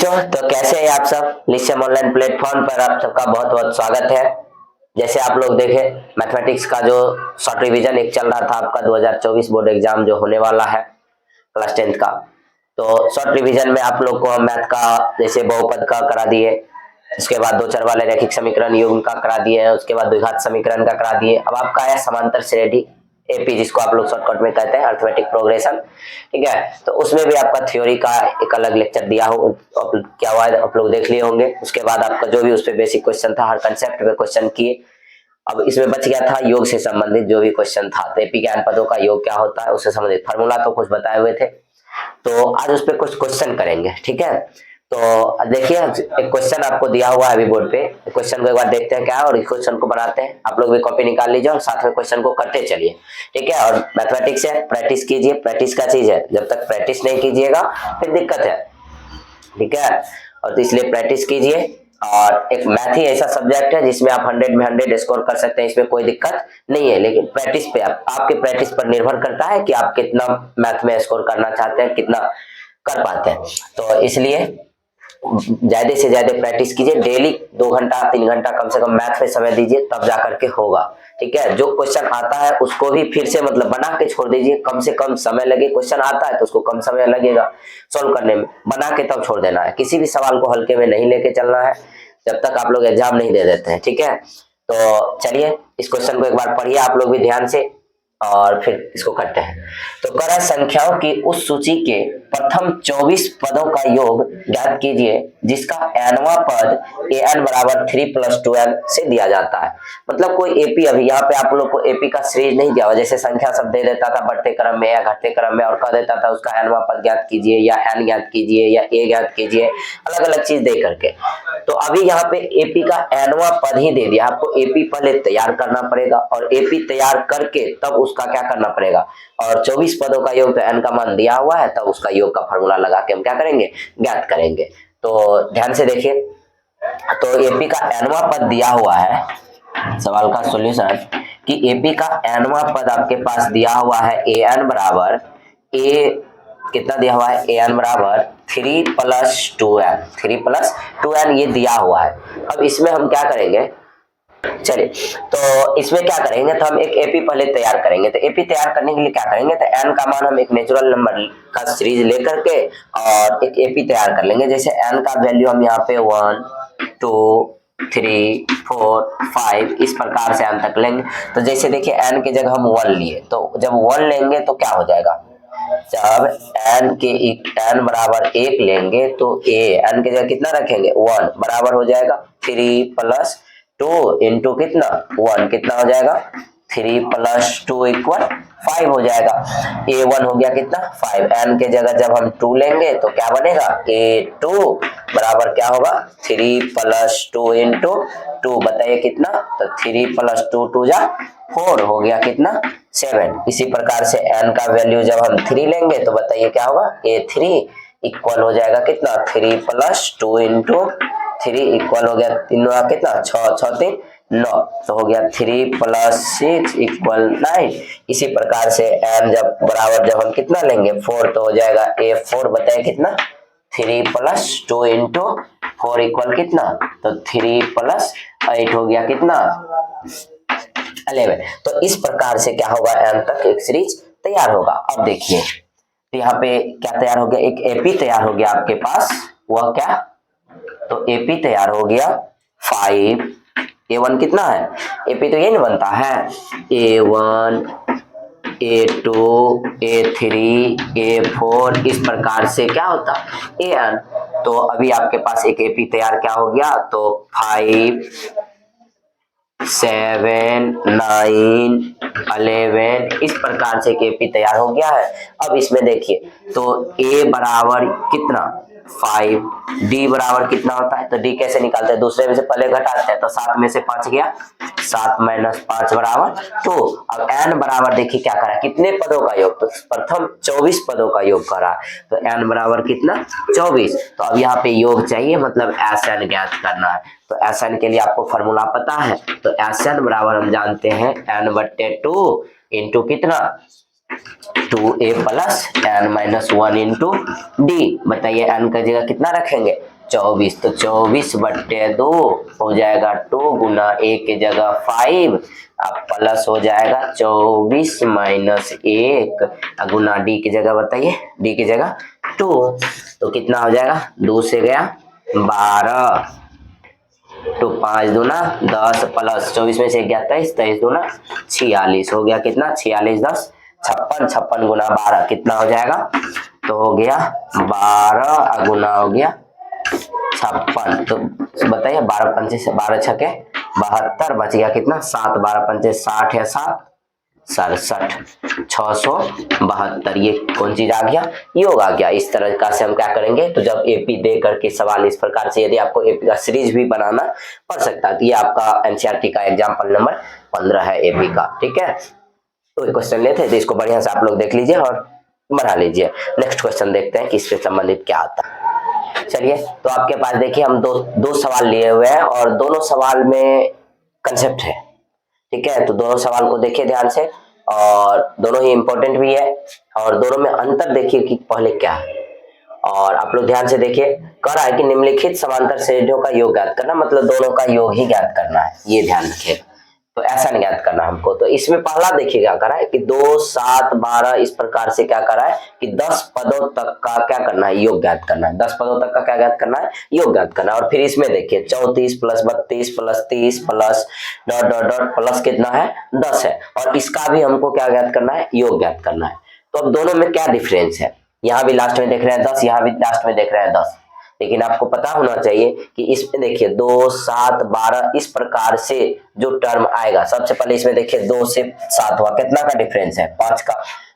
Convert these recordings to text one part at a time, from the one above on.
बच्चों, तो कैसे हैं आप सब। लिस्टम ऑनलाइन प्लेटफॉर्म पर आप सबका बहुत बहुत स्वागत है। जैसे आप लोग देखे, मैथमेटिक्स का जो शॉर्ट रिवीजन एक चल रहा था आपका 2024 बोर्ड एग्जाम जो होने वाला है क्लास 10th का, तो शॉर्ट रिवीजन में आप लोग को हम मैथ का जैसे बहुपद का करा दिए, उसके बाद दो चर वाले रैखिक समीकरण युग्म का करा दिए, उसके बाद द्विघात समीकरण का करा दिए। अब आपका है समांतर श्रेणी एपी, जिसको आप लोग शॉर्टकट में कहते हैं अर्थमेटिक प्रोग्रेशन, ठीक है। तो उसमें भी आपका थ्योरी का एक अलग लेक्चर दिया हो, क्या हुआ है आप लोग देख लिए होंगे। उसके बाद आपका जो भी उस पर बेसिक क्वेश्चन था, हर कंसेप्ट पे क्वेश्चन किए। अब इसमें बच गया था योग से संबंधित जो भी क्वेश्चन था, तो एपी ज्ञान पदों का योग क्या होता है उससे संबंधित फार्मूला तो कुछ बताए हुए थे, तो आज उस पर कुछ क्वेश्चन करेंगे, ठीक है। तो देखिए, एक क्वेश्चन आपको दिया हुआ है अभी बोर्ड पे, क्वेश्चन को एक बार देखते हैं क्या है और इस क्वेश्चन को बनाते हैं। आप लोग भी कॉपी निकाल लीजिए और साथ में क्वेश्चन को करते चलिए, ठीक है। और मैथमेटिक्स है, प्रैक्टिस कीजिए, प्रैक्टिस का चीज है, जब तक प्रैक्टिस नहीं कीजिएगा फिर दिक्कत है, ठीक है। और तो इसलिए प्रैक्टिस कीजिए। और एक मैथ ही ऐसा सब्जेक्ट है जिसमें आप 100 में 100 स्कोर कर सकते हैं, इसमें कोई दिक्कत नहीं है। लेकिन प्रैक्टिस पे आपके प्रैक्टिस पर निर्भर करता है कि आप कितना मैथ में स्कोर करना चाहते हैं, कितना कर पाते हैं। तो इसलिए ज्यादा से ज्यादा प्रैक्टिस कीजिए, डेली 2 घंटा 3 घंटा कम से कम मैथ में समय दीजिए, तब जा करके होगा, ठीक है। जो क्वेश्चन आता है उसको भी फिर से मतलब बना के छोड़ दीजिए, कम से कम समय लगे। क्वेश्चन आता है तो उसको कम समय लगेगा सॉल्व करने में, बना के तब छोड़ देना है। किसी भी सवाल को हल्के में नहीं लेके चलना है जब तक आप लोग एग्जाम नहीं दे देते हैं, ठीक है। तो चलिए इस क्वेश्चन को एक बार पढ़िए आप लोग भी ध्यान से और फिर इसको करते हैं। तो कह संख्याओं की उस सूची के प्रथम 24 पदों का योग ज्ञात कीजिए जिसका nवां पद an बराबर 3 + 2n से दिया जाता है। मतलब कोई एपी, अभी यहाँ पे आप लोग को एपी का सीरीज नहीं दिया हुआ, जैसे संख्या सब दे देता था बढ़ते क्रम में या घटते क्रम में, और कह देता था उसका nवां पद ज्ञात कीजिए या n ज्ञात कीजिए या a ज्ञात कीजिए, अलग अलग चीज दे करके। तो अभी यहाँ पे एपी का nवां पद ही दे दिया, आपको एपी पहले तैयार करना पड़ेगा और एपी तैयार करके तब उसका क्या करना पड़ेगा, और 24 पदों का योग तो n का मान दिया हुआ है, तब उसका योग का फॉर्मूला लगा के हम क्या करेंगे, ज्ञात करेंगे। तो ध्यान से देखिए, तो एपी का nवां पद दिया हुआ है, सवाल का सॉल्यूशन कि एपी का nवां पद आपके पास दिया हुआ है an बराबर कितना दिया हुआ है, an बराबर 3 + 2n, 3 + 2n ये दिया हुआ है। अब इसमें हम क्या करेंगे, चलिए तो इसमें क्या करेंगे, तो हम एक एपी पहले तैयार करेंगे। तो एपी तैयार करने के लिए क्या करेंगे, तो n का मान हम एक नेचुरल नंबर का सीरीज लेकर के और एक एपी तैयार कर लेंगे। जैसे n का वैल्यू हम यहाँ पे 1 2 3 4 5 इस प्रकार से n तक लेंगे। तो जैसे देखिए n की जगह हम 1 लिए, तो जब 1 लेंगे तो क्या हो जाएगा, जब n बराबर 1 लेंगे तो n की जगह कितना रखेंगे, 1 बराबर हो जाएगा 3 + 2 इंटू कितना 1, कितना हो जाएगा 3 + 2 = 5 हो जाएगा। a1 हो गया कितना 5, n के जगह जब हम 2 लेंगे तो क्या बनेगा, a2 बराबर क्या होगा 3 + 2 इंटू 2, बताइए कितना, तो 3 + 2 2 जा 4 हो गया कितना 7। इसी प्रकार से n का वैल्यू जब हम 3 लेंगे तो बताइए क्या होगा, a3 इक्वल हो जाएगा कितना 3 + 2 इंटू 3 इक्वल हो गया, तीनों कितना 6 6 3 9, तो हो गया 3 + 6 = 9। इसी प्रकार से n जब बराबर जब हम कितना लेंगे 4, तो हो जाएगा a4, बताइए कितना 3 + 2 इंटू 4 इक्वल कितना, तो 3 + 8 हो गया कितना 11। तो इस प्रकार से क्या होगा, n तक एक सीरीज तैयार होगा। अब देखिए तो यहाँ पे क्या तैयार हो गया, एक एपी तैयार हो गया आपके पास, वह क्या, तो एपी तैयार हो गया 5, a1 कितना है, एपी तो ये नहीं बनता है, a1 a2 a3 a4 इस प्रकार से क्या होता an। तो अभी आपके पास एक एपी तैयार क्या हो गया, तो 5 7 9 11 इस प्रकार से केपी तैयार हो गया है। अब इसमें देखिए तो a बराबर कितना 5, d बराबर कितना होता है, तो d कैसे निकालते हैं, दूसरे में से पहले घटाते हैं, तो 7 में से 5 गया, 7 - 5 बराबर 2। अब n बराबर देखिए क्या करा, कितने पदों का योग, तो प्रथम 24 पदों का योग करा, तो n बराबर कितना 24। तो अब यहाँ पे योग चाहिए, मतलब Sn ज्ञात करना है। तो Sn के लिए आपको फॉर्मूला पता है, तो Sn बराबर हम जानते हैं n/2 इंटू कितना 2a + n - 1 इंटू d, बताइए n का जगह कितना रखेंगे, 24, तो 24/2 हो जाएगा 2 गुना ए की जगह 5, अब प्लस हो जाएगा 24 माइनस 1 गुना डी की जगह बताइए, डी की जगह 2, तो कितना हो जाएगा, 2 से गया 12, तो 5 दूना 10 प्लस 24 में से गया 23, 23 दूना 46 हो गया कितना, 46 10 56, 56 गुना 12 कितना हो जाएगा, तो हो गया 12 गुना हो गया 56, तो बताइए 12 पंचे से 12 छके 72, बच गया कितना 7, 12 पंचे 60 है 7 67, 672, ये कौन चीज आ गया, योग आ गया। इस तरह का से हम क्या करेंगे, तो जब एपी दे करके सवाल इस प्रकार से, यदि आपको एपी का सीरीज भी बनाना पड़ सकता है, तो ये आपका एनसीईआरटी का एग्जाम्पल नंबर 15 है एपी का, ठीक है। तो क्वेश्चन लेते हैं, तो इसको बढ़िया से आप लोग देख लीजिए और बना लीजिए। नेक्स्ट क्वेश्चन देखते हैं कि इससे संबंधित क्या आता है। चलिए, तो आपके पास देखिए हम दो सवाल लिए हुए हैं और दोनों सवाल में कंसेप्ट है, ठीक है। तो दोनों सवाल को देखिए ध्यान से, और दोनों ही इंपॉर्टेंट भी है, और दोनों में अंतर देखिए कि पहले क्या है। और आप लोग ध्यान से देखिए, कह रहा है कि निम्नलिखित समांतर श्रेणियों का योग ज्ञात करना, मतलब दोनों का योग ही ज्ञात करना है, ये ध्यान रखिएगा। तो ऐसा नहीं ज्ञात करना हमको। तो इसमें पहला देखिए क्या करा है कि 2 7 12 इस प्रकार से क्या करा है कि 10 पदों तक का क्या करना है, योग ज्ञात करना है। 10 पदों तक का क्या ज्ञात करना है, योग ज्ञात करना है। और फिर इसमें देखिए 34 plus 32 plus 30 plus dot dot dot plus कितना है 10 है, और इसका भी हमको क्या ज्ञात करना है, योग ज्ञात करना है। तो अब दोनों में क्या डिफरेंस है, यहाँ भी लास्ट में देख रहे हैं 10, यहाँ भी लास्ट में देख रहे हैं 10, लेकिन आपको पता होना चाहिए कि इसमें देखिए 2 7 12 इस प्रकार से जो टर्म आएगा, सबसे पहले इसमें देखिए 2 से 7 हुआ, कितना का डिफरेंस है 5 का,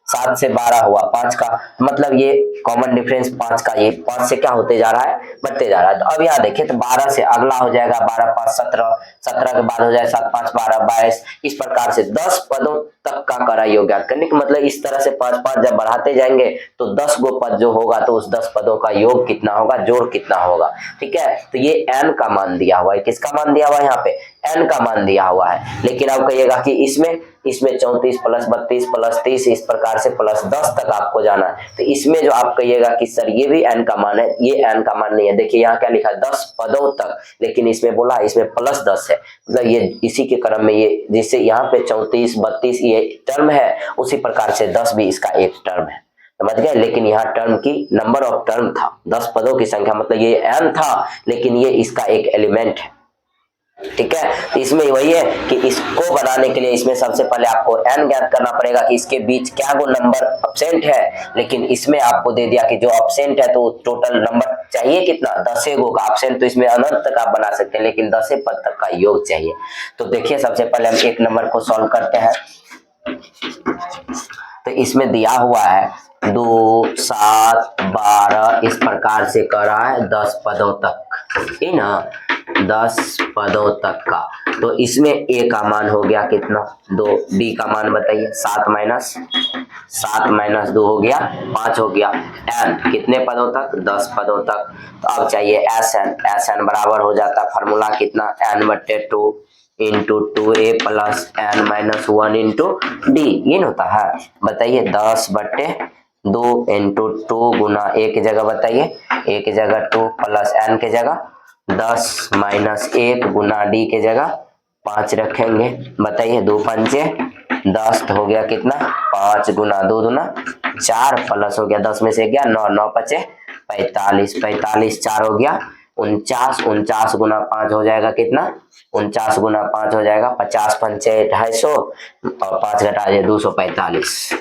7 से 12 हुआ 5 का, मतलब ये कॉमन डिफरेंस 5 का, ये 5 से क्या होते जा रहा है, बढ़ते जा रहा है। तो अब यहाँ देखिए, तो 12 से अगला हो जाएगा 12 5 17, 17 के बाद हो जाएगा 7 5 12 22, इस प्रकार से 10 पदों तक का करा योग ज्ञात करने का मतलब इस तरह से 5 5 जब बढ़ाते जाएंगे तो 10 गो पद जो होगा, तो उस 10 पदों का योग कितना होगा, जोड़ कितना होगा, ठीक है। तो ये n का मान दिया हुआ है, किसका मान दिया हुआ है, यहाँ पे n का मान दिया हुआ है। लेकिन आप कहिएगा कि इसमें 34 प्लस 32 प्लस 30 इस प्रकार से प्लस 10 तक आपको जाना है। तो इसमें जो आप कहिएगा कि सर ये भी n का मान है, ये n का मान नहीं है। देखिए यहाँ क्या लिखा है 10 पदों तक, लेकिन इसमें बोला इसमें प्लस 10 है, मतलब ये इसी के क्रम में, ये जिससे यहाँ पे 34 32 ये टर्म है, उसी प्रकार से 10 भी इसका एक टर्म है, समझ गए। लेकिन यहाँ टर्म की नंबर ऑफ टर्म था, 10 पदों की संख्या, मतलब ये n था, लेकिन ये इसका एक एलिमेंट है, ठीक है। तो इसमें वही है कि इसको बनाने के लिए इसमें सबसे पहले आपको n ज्ञात करना पड़ेगा कि इसके बीच क्या वो नंबर एब्सेंट है, लेकिन इसमें आपको दे दिया कि जो एब्सेंट है तो टोटल नंबर चाहिए कितना, 10 गो का। एब्सेंट तो इसमें अनंत तक आप बना सकते हैं, लेकिन 10 पद तक का योग चाहिए। तो देखिए सबसे पहले हम एक नंबर को सॉल्व करते हैं। तो इसमें दिया हुआ है 2 7 12 इस प्रकार से कर रहा है 10 पदों तक, ठीक ना, 10 पदों तक का। तो इसमें a का मान हो गया कितना 2, b का मान बताइए 7 माइनस 2 हो गया 5 हो गया, n कितने पदों तक, 10 पदों तक। तो अब चाहिए sn बराबर हो जाता फार्मूला कितना, n/2 into 2a plus n minus 1 into D, ये होता है। बताइए 10/2 इंटू 2 गुना a की जगह बताइए, a की जगह 2 प्लस n की जगह 10 माइनस 1 गुना डी की जगह 5 रखेंगे। बताइए 2 पंचे 10 तो हो गया कितना 5 गुना 2 दूना 4 प्लस हो गया 10 में से गया 9, 9 पचे 45, 45 4 हो गया 49, 49 गुना 5 हो जाएगा कितना, 49 गुना 5 हो जाएगा 50 पंचे 250 और 5 घटा दिए 245।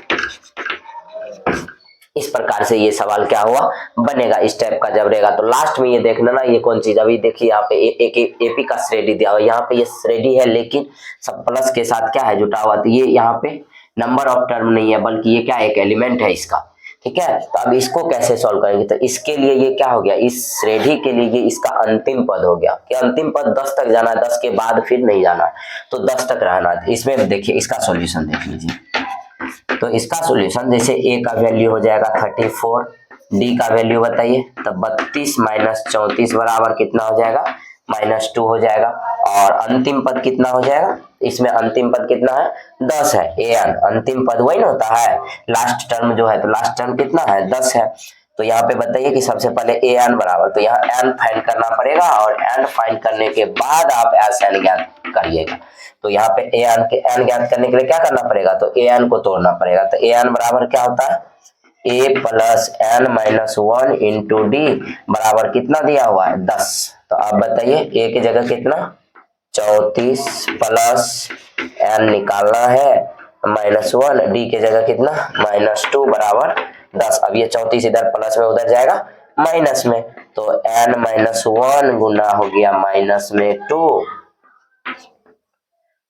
इस प्रकार से ये सवाल क्या हुआ बनेगा, इस टाइप का जब रहेगा। तो लास्ट में ये देखना ना, ये कौन चीज, अभी देखिए यहाँ पे एक एपी का श्रेणी दिया हुआ, यहाँ पे ये श्रेणी है लेकिन सब प्लस के साथ क्या है जुटा हुआ, तो ये यहाँ पे नंबर ऑफ टर्म नहीं है, बल्कि ये क्या एक एलिमेंट है इसका, ठीक है। तो अब इसको कैसे सॉल्व करेंगे, तो इसके लिए ये क्या हो गया, इस श्रेणी के लिए ये इसका अंतिम पद हो गया कि अंतिम पद 10 तक जाना है, 10 के बाद फिर नहीं जाना, तो 10 तक रहना है। इसमें देखिए इसका सॉल्यूशन देख लीजिए। तो इसका सॉल्यूशन जैसे a का वैल्यू हो जाएगा 34, d का वैल्यू बताइए, तो 32 माइनस 34 बराबर कितना हो जाएगा -2 हो जाएगा। और अंतिम पद कितना हो जाएगा, इसमें अंतिम पद कितना है 10 है, an अंतिम पद वही ना होता है, लास्ट टर्म जो है, तो लास्ट टर्म कितना है 10 है। तो यहाँ पे बताइए कि सबसे पहले ए एन बराबर, तो यहाँ एन फाइंड करना पड़ेगा और एन फाइंड करने के बाद आप एस एन ज्ञात करिएगा। तो यहाँ पे ए एन के एन ज्ञात करने के लिए क्या करना पड़ेगा, तो ए एन को तोड़ना पड़ेगा। तो ए एन बराबर क्या होता है, A plus N minus 1 into D बराबर कितना दिया हुआ है 10। तो आप बताइए ए की जगह कितना 34 प्लस एन निकालना है -1, डी की जगह कितना -2 बराबर 10। अब ये 34 इधर प्लस में उधर जाएगा माइनस में, तो n -1 गुना हो गया माइनस में 2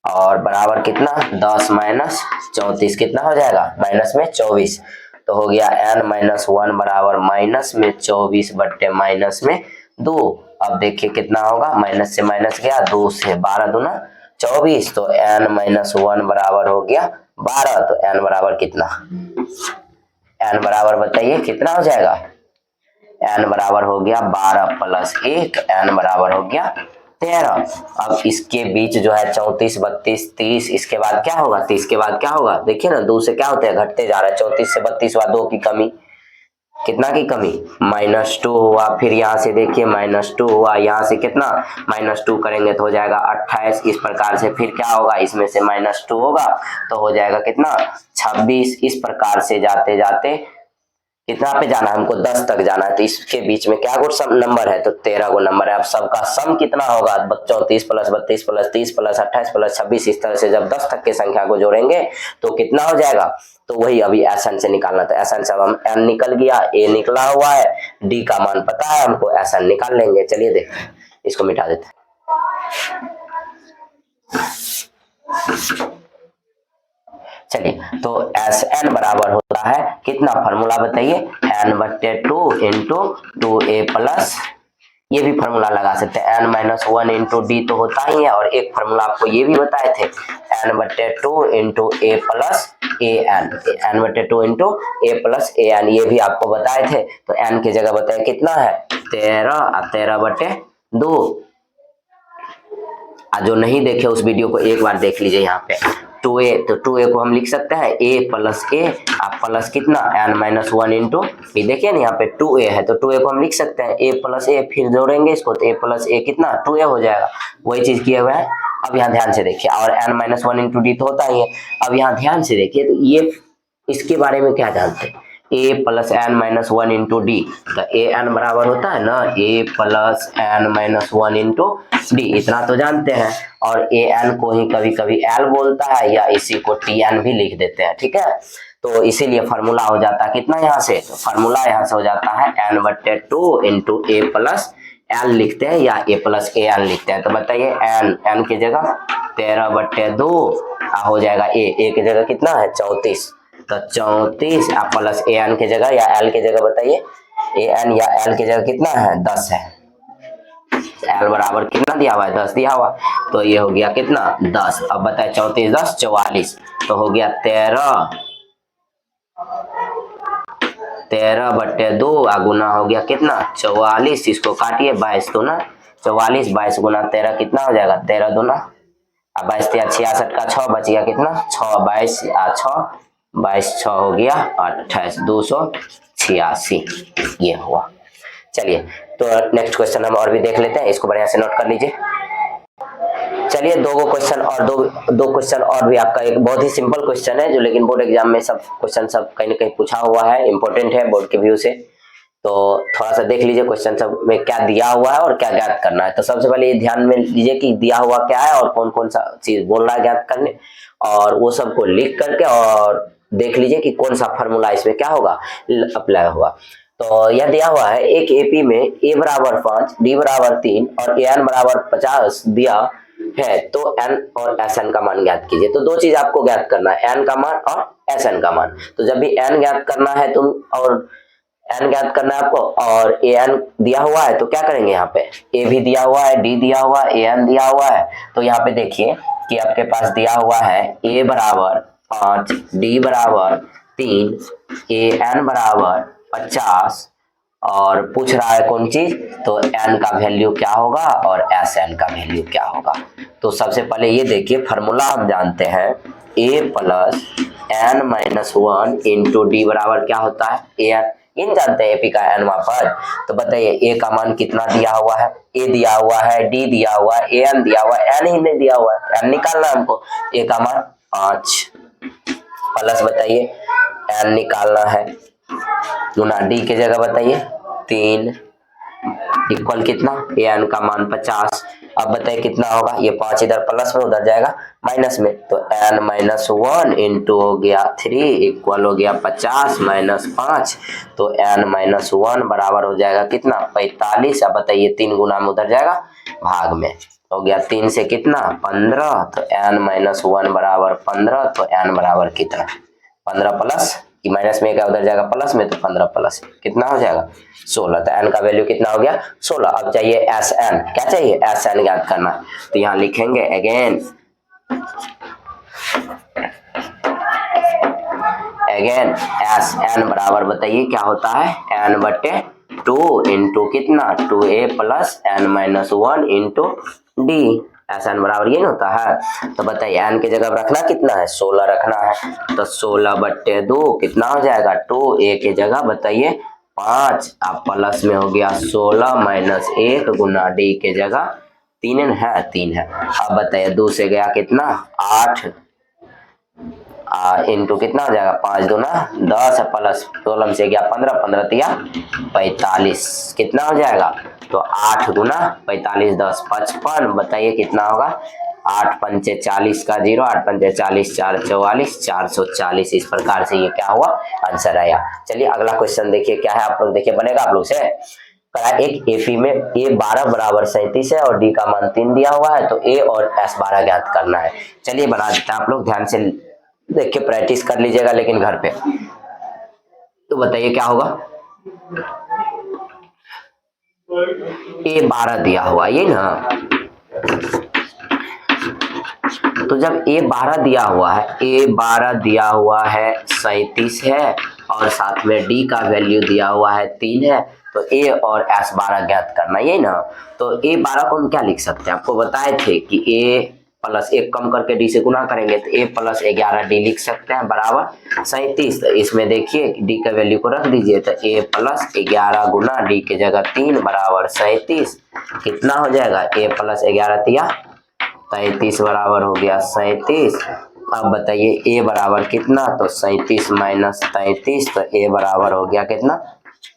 और बराबर कितना 10 माइनस 34 कितना हो जाएगा माइनस में 24। तो हो गया n -1 बराबर माइनस में 24 बट्टे माइनस में 2। अब देखिए कितना होगा, माइनस से माइनस गया 2 से 12 दूना 24, तो n -1 बराबर हो गया 12। तो n बराबर कितना, n बराबर बताइए कितना हो जाएगा, n बराबर हो गया 12 प्लस 1, n बराबर हो गया 13। अब इसके बीच जो है 34 32 30, इसके बाद क्या होगा, 30 के बाद क्या होगा, देखिए ना 2 से क्या होते हैं घटते जा रहा है, 34 से 32 हुआ 2 की कमी, कितना की कमी -2 हुआ, फिर यहाँ से देखिए -2 हुआ, यहाँ से कितना -2 करेंगे तो हो जाएगा 28। इस प्रकार से फिर क्या होगा, इसमें से -2 होगा तो हो जाएगा कितना 26। इस प्रकार से जाते जाते कितना पे जाना है, हमको 10 तक जाना है। तो इसके बीच में क्या गुड सम नंबर है, तो 13 गो नंबर है। अब सबका सम कितना होगा, 34 प्लस 32 प्लस 30 प्लस 28 प्लस 26, इस तरह से जब 10 तक के संख्या को जोड़ेंगे तो कितना हो जाएगा, तो वही अभी एसएन से निकालना था। एसएन से अब हम एन निकल गया, ए निकला हुआ है, डी का मान पता है हमको, एसएन निकाल लेंगे। चलिए देख इसको मिटा देते हैं। चलिए तो एस एन बराबर होता है कितना, फार्मूला बताइए, n/2 इंटू 2a प्लस, ये भी फार्मूला लगा सकते हैं, n-1 इंटू डी तो होता ही है, और एक फार्मूला आपको ये भी बताए थे n/2 into A plus A N, n/2 into A plus A N, ये भी आपको बताए थे। तो n की जगह बताए कितना है 13 और 13/2। जो नहीं देखे उस वीडियो को एक बार देख लीजिए। यहाँ पे 2a, तो 2a को हम लिख सकते हैं a प्लस a, आप प्लस कितना n-1 इंटू, देखिए ना यहाँ पे 2a है तो 2a को हम लिख सकते हैं a प्लस a, फिर जोड़ेंगे इसको तो a प्लस a कितना 2a हो जाएगा, वही चीज किए हुए हैं। अब यहाँ ध्यान से देखिए, और n-1 इंटू डी तो होता ही है। अब यहाँ ध्यान से देखिए, तो ये इसके बारे में क्या जानते हैं, a plus n-1 into d, तो ए एन बराबर होता है ना a plus n-1 into D, इतना तो जानते हैं। और ए एन को ही कभी कभी एल बोलता है या इसी को टी एन भी लिख देते हैं, ठीक है। तो इसीलिए फार्मूला हो जाता है कितना यहाँ से, तो फार्मूला यहाँ से हो जाता है n/2 इंटू ए प्लस एल लिखते हैं या ए प्लस ए एन लिखते हैं। तो बताइए एन की जगह 13/2 हो जाएगा ए की जगह कितना है 34, तो 34 प्लस ए एन की जगह या एल की जगह बताइए, ए एन या एल की जगह कितना है 10 है, एल बराबर कितना दिया हुआ है 10 दिया हुआ, तो ये हो गया कितना 10। अब बताए 34 10 44, तो हो गया 13/2 गुना हो गया कितना 44, इसको काटिए 22 दूना 44, 22 गुना 13 कितना हो जाएगा 13 दूना, अब 22 66 का 6 बच गया कितना 6, 22 6 22 6 हो गया 28, 286 ये हुआ। चलिए तो नेक्स्ट क्वेश्चन हम और भी देख लेते हैं, इसको बढ़िया से नोट कर लीजिए। चलिए दो क्वेश्चन और दो क्वेश्चन और भी आपका, एक बहुत ही सिंपल क्वेश्चन है जो लेकिन बोर्ड एग्जाम में सब क्वेश्चन सब कहीं ना कहीं पूछा हुआ है, इंपॉर्टेंट है बोर्ड के व्यू से। तो थोड़ा सा देख लीजिए क्वेश्चन सब में क्या दिया हुआ है और क्या ज्ञात करना है। तो सबसे पहले ये ध्यान में लीजिए कि दिया हुआ क्या है और कौन कौन सा चीज बोल रहा है ज्ञात करने, और वो सबको लिख करके और देख लीजिए कि कौन सा फॉर्मूला इसमें क्या होगा अप्लाई होगा। तो यह दिया हुआ है एक एपी में a बराबर 5, d बराबर 3 और an बराबर 50 दिया है, तो n और sn का मान ज्ञात कीजिए। तो दो चीज आपको ज्ञात करना है, n का मान और sn का मान। तो जब भी n ज्ञात करना है तुम और n ज्ञात करना है आपको, और an दिया हुआ है तो क्या करेंगे, यहाँ पे a भी दिया हुआ है, d दिया हुआ है, an दिया हुआ है। तो यहाँ पे देखिए कि आपके पास दिया हुआ है a बराबर 5, d बराबर 3, an बराबर 50 और पूछ रहा है कौन चीज, तो n का वैल्यू क्या होगा और sn का वैल्यू क्या होगा। तो सबसे पहले ये देखिए फार्मूला हम जानते हैं a plus n-1 into D बराबर क्या होता है an, इन जानते हैं एपी का एन मापद। तो बताइए ए का मान कितना दिया हुआ है, ए दिया हुआ है, डी दिया हुआ है, एन दिया हुआ है, एन ही नहीं दिया हुआ है, एन निकालना हमको। ए का मान 5 प्लस बताइए एन निकालना है गुना डी की जगह बताइए 3 इक्वल कितना, ए एन का मान 50। अब बताइए कितना होगा, ये 5 इधर प्लस में उधर जाएगा माइनस में, तो एन माइनस 1 इंटू हो गया 3 इक्वल हो गया 50 माइनस 5, तो एन माइनस 1 बराबर हो जाएगा कितना 45। अब बताइए 3 गुना में उधर जाएगा भाग में, हो गया 3 से कितना 15, तो एन माइनस 1 बराबर 15, तो एन बराबर कितना 15 प्लस कि माइनस में क्या उधर जाएगा प्लस में, तो 15 प्लस कितना हो जाएगा 16, तो एन का वैल्यू कितना हो गया 16। अब चाहिए एस एन, क्या चाहिए एस एन ज्ञात करना है, तो यहाँ लिखेंगे अगेन एस एन बराबर बताइए क्या होता है एन बटे 2 इंटू कितना 2a plus N minus 1 into d, s n बराबर ये नहीं होता है। तो बताइए एन की जगह रखना कितना है 16 रखना है, तो 16 बट्टे 2 कितना हो जाएगा 2, ए की जगह बताइए 5, अब प्लस में हो गया 16 माइनस 1 गुना डी के जगह 3 है 3 है। अब बताइए 2 से गया कितना 8 इंटू कितना हो जाएगा 5 दूना 10 प्लस 16 से गया 15, 15 तिया 45 कितना हो जाएगा, तो 8 गुना 45 10 55, बताइए कितना होगा 8 पंचे 40 का 0, 8 पंचे 40 4 44 440। इस प्रकार से ये क्या हुआ आंसर आया। चलिए अगला क्वेश्चन देखिए क्या है, आप लोग देखिए बनेगा आप लोग से। एक एपी में ए 12 बराबर 37 है और डी का मान 3 दिया हुआ है, तो ए और एस 12 ज्ञात करना है। चलिए बना देते हैं, आप लोग ध्यान से देखिए प्रैक्टिस कर लीजिएगा लेकिन घर पे। तो बताइए क्या होगा, ए 12 दिया हुआ ये ना, तो जब ए 12 दिया हुआ है, ए 12 दिया हुआ है 37 है और साथ में डी का वैल्यू दिया हुआ है 3 है, तो ए और एस 12 ज्ञात करना यही ना। तो ए 12 को हम क्या लिख सकते हैं, आपको बताए थे कि ए प्लस 1 कम करके डी से गुना करेंगे तो ए प्लस 11 डी लिख सकते हैं बराबर 37। तो इसमें देखिए डी का वैल्यू को रख दीजिए, तो ए प्लस 11 गुना डी के जगह 3 बराबर 37 कितना हो जाएगा ए प्लस 11 तिया 33 बराबर हो गया 37। अब बताइए ए बराबर कितना, तो 37 माइनस 33, तो ए बराबर हो गया कितना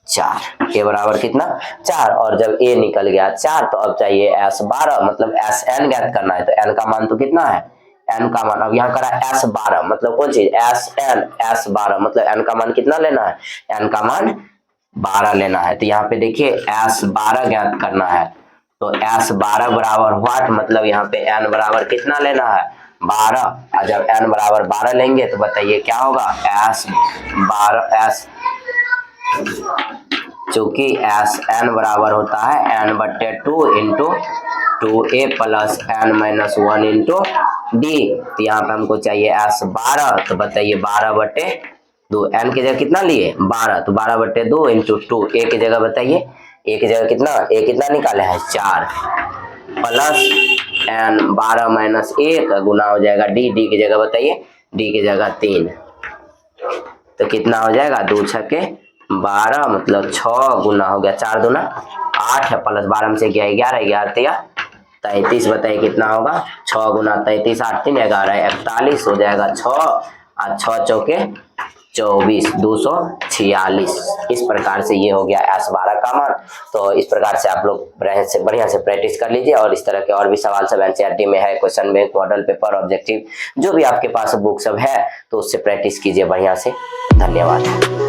4, ए बराबर कितना 4। और जब ए निकल गया 4 तो अब चाहिए एस 12 मतलब एस एन ज्ञात करना है, तो एन का मान तो कितना है एन का मान, अब यहाँ करा एस 12 मतलब कौन चीज एस एन, एस 12 मतलब एन का मान कितना लेना है एन का मान 12 लेना है। तो यहाँ पे देखिए एस 12 ज्ञात करना है, तो एस 12 बराबर व्हाट मतलब यहाँ पे एन बराबर कितना लेना है 12, और जब एन बराबर 12 लेंगे तो बताइए क्या होगा एस 12 एस, चूंकि एस एन बराबर होता है एन बटे 2 into 2a plus N minus 1 into d, तो यहाँ पे हमको चाहिए एस 12, तो बताइए 12 बटे 2, एन की जगह कितना लिए 12, तो 12 बटे 2 इंटू 2, ए की जगह बताइए ए की जगह कितना, ए कितना निकाले हैं 4 प्लस एन 12 माइनस 1 गुना हो जाएगा डी, डी की जगह बताइए डी की जगह 3, तो कितना हो जाएगा 2 छक्के 12 मतलब 6 गुना हो गया 4 दूना 8 है प्लस 12 में से गया 11, 11 तिया 33, बताइए कितना होगा 6 गुना 33 8 3 11 41 हो जाएगा 6 और 6 चौके 24 246। इस प्रकार से ये हो गया एस 12 का मान। तो इस प्रकार से आप लोग बढ़िया से प्रैक्टिस कर लीजिए, और इस तरह के और भी सवाल सब एनसीईआरटी में है, question bank, model paper, objective जो भी आपके पास बुक सब है तो उससे प्रैक्टिस कीजिए बढ़िया से। धन्यवाद।